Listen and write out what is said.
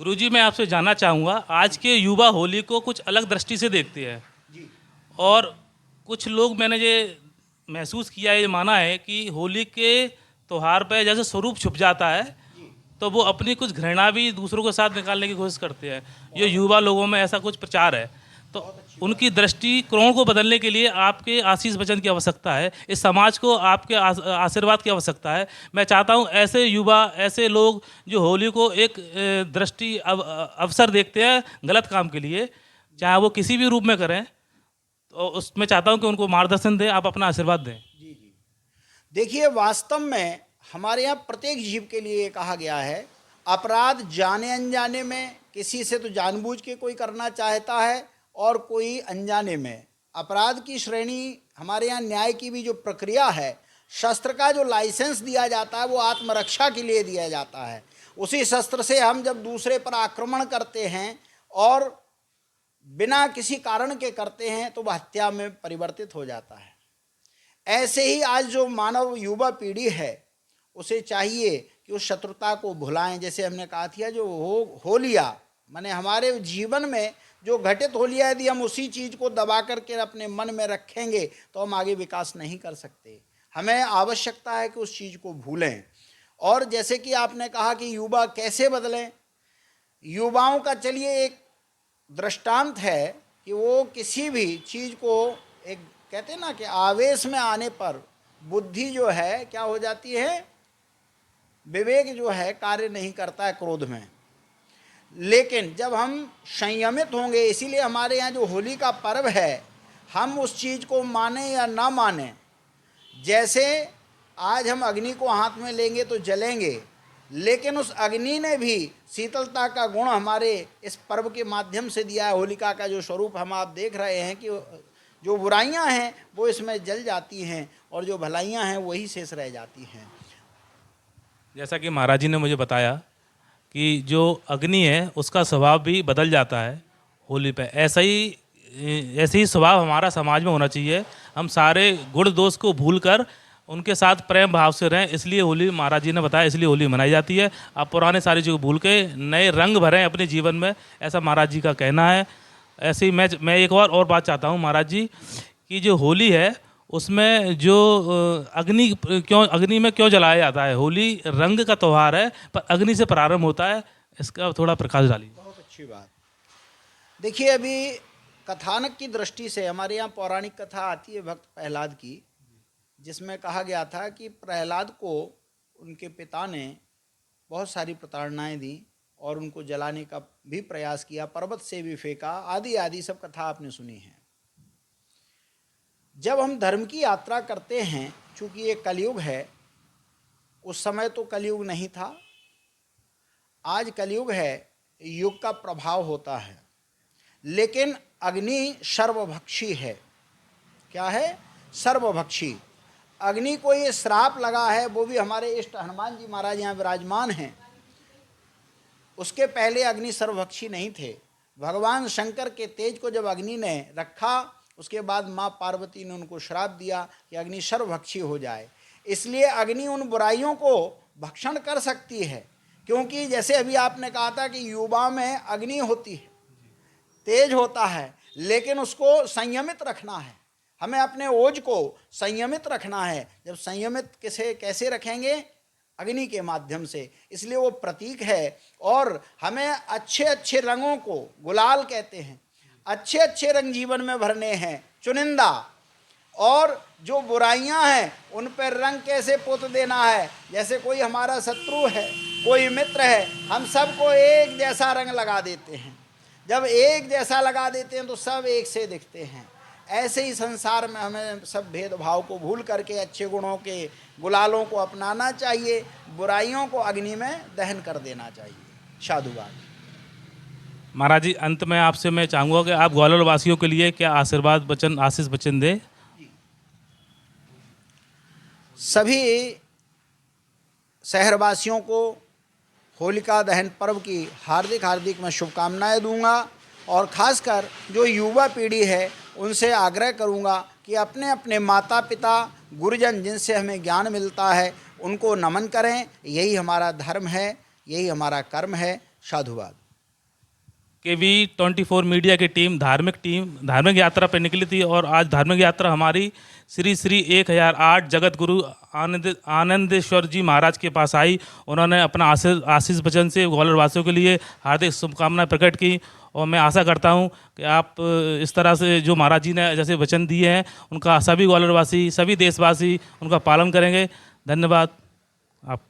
गुरुजी, मैं आपसे जानना चाहूँगा, आज के युवा होली को कुछ अलग दृष्टि से देखते हैं जी। और कुछ लोग, मैंने ये महसूस किया, ये माना है कि होली के त्यौहार पे जैसे स्वरूप छुप जाता है तो वो अपनी कुछ घृणा भी दूसरों के साथ निकालने की कोशिश करते हैं। ये युवा लोगों में ऐसा कुछ प्रचार है, तो उनकी दृष्टिकोण को बदलने के लिए आपके आशीष वचन की आवश्यकता है, इस समाज को आपके आशीर्वाद की आवश्यकता है। मैं चाहता हूं ऐसे युवा, ऐसे लोग जो होली को एक अवसर देखते हैं गलत काम के लिए, चाहे वो किसी भी रूप में करें, तो उसमें चाहता हूं कि उनको मार्गदर्शन दें, आप अपना आशीर्वाद दें। जी जी। देखिए, वास्तव में हमारे यहाँ प्रत्येक जीव के लिए ये कहा गया है, अपराध जाने अनजाने में, किसी से तो जानबूझ के कोई करना चाहता है और कोई अनजाने में। अपराध की श्रेणी हमारे यहाँ न्याय की भी जो प्रक्रिया है, शस्त्र का जो लाइसेंस दिया जाता है वो आत्मरक्षा के लिए दिया जाता है। उसी शस्त्र से हम जब दूसरे पर आक्रमण करते हैं और बिना किसी कारण के करते हैं तो वह हत्या में परिवर्तित हो जाता है। ऐसे ही आज जो मानव युवा पीढ़ी है उसे चाहिए कि उस शत्रुता को भुलाएं। जैसे हमने कहा था, जो होलिया माने हमारे जीवन में जो घटित होलिया, यदि हम उसी चीज़ को दबा करके अपने मन में रखेंगे तो हम आगे विकास नहीं कर सकते। हमें आवश्यकता है कि उस चीज़ को भूलें। और जैसे कि आपने कहा कि युवा कैसे बदलें, युवाओं का चलिए एक दृष्टांत है कि वो किसी भी चीज़ को, एक कहते हैं ना कि आवेश में आने पर बुद्धि जो है क्या हो जाती है, विवेक जो है कार्य नहीं करता है क्रोध में। लेकिन जब हम संयमित होंगे, इसीलिए हमारे यहाँ जो होली का पर्व है, हम उस चीज़ को माने या ना माने, जैसे आज हम अग्नि को हाथ में लेंगे तो जलेंगे, लेकिन उस अग्नि ने भी शीतलता का गुण हमारे इस पर्व के माध्यम से दिया है। होलिका का जो स्वरूप हम आप देख रहे हैं कि जो बुराइयां हैं वो इसमें जल जाती हैं और जो भलाइयां हैं वही शेष रह जाती हैं। जैसा कि महाराज जी ने मुझे बताया कि जो अग्नि है उसका स्वभाव भी बदल जाता है होली पे, ऐसे ही स्वभाव हमारा समाज में होना चाहिए। हम सारे गुण दोष को भूलकर उनके साथ प्रेम भाव से रहें, इसलिए होली, महाराज जी ने बताया, इसलिए होली मनाई जाती है। आप पुराने सारी चीज़ों को भूल के नए रंग भरें अपने जीवन में, ऐसा महाराज जी का कहना है। ऐसे ही मैं एक और बात चाहता हूँ महाराज जी, कि जो होली है उसमें जो अग्नि में क्यों जलाया जाता है? होली रंग का त्यौहार है पर अग्नि से प्रारंभ होता है, इसका थोड़ा प्रकाश डालिए। बहुत अच्छी बात। देखिए, अभी कथानक की दृष्टि से हमारे यहाँ पौराणिक कथा आती है भक्त प्रहलाद की, जिसमें कहा गया था कि प्रहलाद को उनके पिता ने बहुत सारी प्रताड़नाएं दी और उनको जलाने का भी प्रयास किया, पर्वत से भी फेंका, आदि आदि सब कथा आपने सुनी है। जब हम धर्म की यात्रा करते हैं, चूँकि ये कलयुग है, उस समय तो कलयुग नहीं था, आज कलयुग है, युग का प्रभाव होता है। लेकिन अग्नि सर्वभक्षी है। क्या है? सर्वभक्षी। अग्नि को ये श्राप लगा है, वो भी हमारे इष्ट हनुमान जी महाराज यहाँ विराजमान हैं। उसके पहले अग्नि सर्वभक्षी नहीं थे। भगवान शंकर के तेज को जब अग्नि ने रखा, उसके बाद माँ पार्वती ने उनको श्राप दिया कि अग्नि सर्वभक्षी हो जाए। इसलिए अग्नि उन बुराइयों को भक्षण कर सकती है, क्योंकि जैसे अभी आपने कहा था कि युवा में अग्नि होती है, तेज होता है, लेकिन उसको संयमित रखना है। हमें अपने ओज को संयमित रखना है। जब संयमित कैसे रखेंगे? अग्नि के माध्यम से। इसलिए वो प्रतीक है। और हमें अच्छे अच्छे रंगों को, गुलाल कहते हैं, अच्छे अच्छे रंग जीवन में भरने हैं, चुनिंदा। और जो बुराइयां हैं उन पर रंग कैसे पोत देना है? जैसे कोई हमारा शत्रु है, कोई मित्र है, हम सबको एक जैसा रंग लगा देते हैं। जब एक जैसा लगा देते हैं तो सब एक से दिखते हैं। ऐसे ही संसार में हमें सब भेदभाव को भूल करके अच्छे गुणों के गुलालों को अपनाना चाहिए, बुराइयों को अग्नि में दहन कर देना चाहिए। साधुवाद। महाराज जी, अंत में आपसे मैं चाहूँगा कि आप ग्वालियर वासियों के लिए क्या आशीष वचन दें। सभी शहरवासियों को होलिका दहन पर्व की हार्दिक हार्दिक मैं शुभकामनाएं दूंगा। और ख़ासकर जो युवा पीढ़ी है उनसे आग्रह करूंगा कि अपने अपने माता पिता, गुरुजन जिनसे हमें ज्ञान मिलता है, उनको नमन करें। यही हमारा धर्म है, यही हमारा कर्म है। साधुवाद। KV24 मीडिया की टीम धार्मिक यात्रा पर निकली थी और आज धार्मिक यात्रा हमारी श्री श्री 1008 जगत गुरु आनंदेश्वर जी महाराज के पास आई। उन्होंने अपना आशीष वचन से ग्वालियर वासियों के लिए हार्दिक शुभकामनाएं प्रकट की और मैं आशा करता हूं कि आप इस तरह से जो महाराज जी ने जैसे वचन दिए हैं उनका सभी ग्वालियर वासी, सभी देशवासी उनका पालन करेंगे। धन्यवाद आप।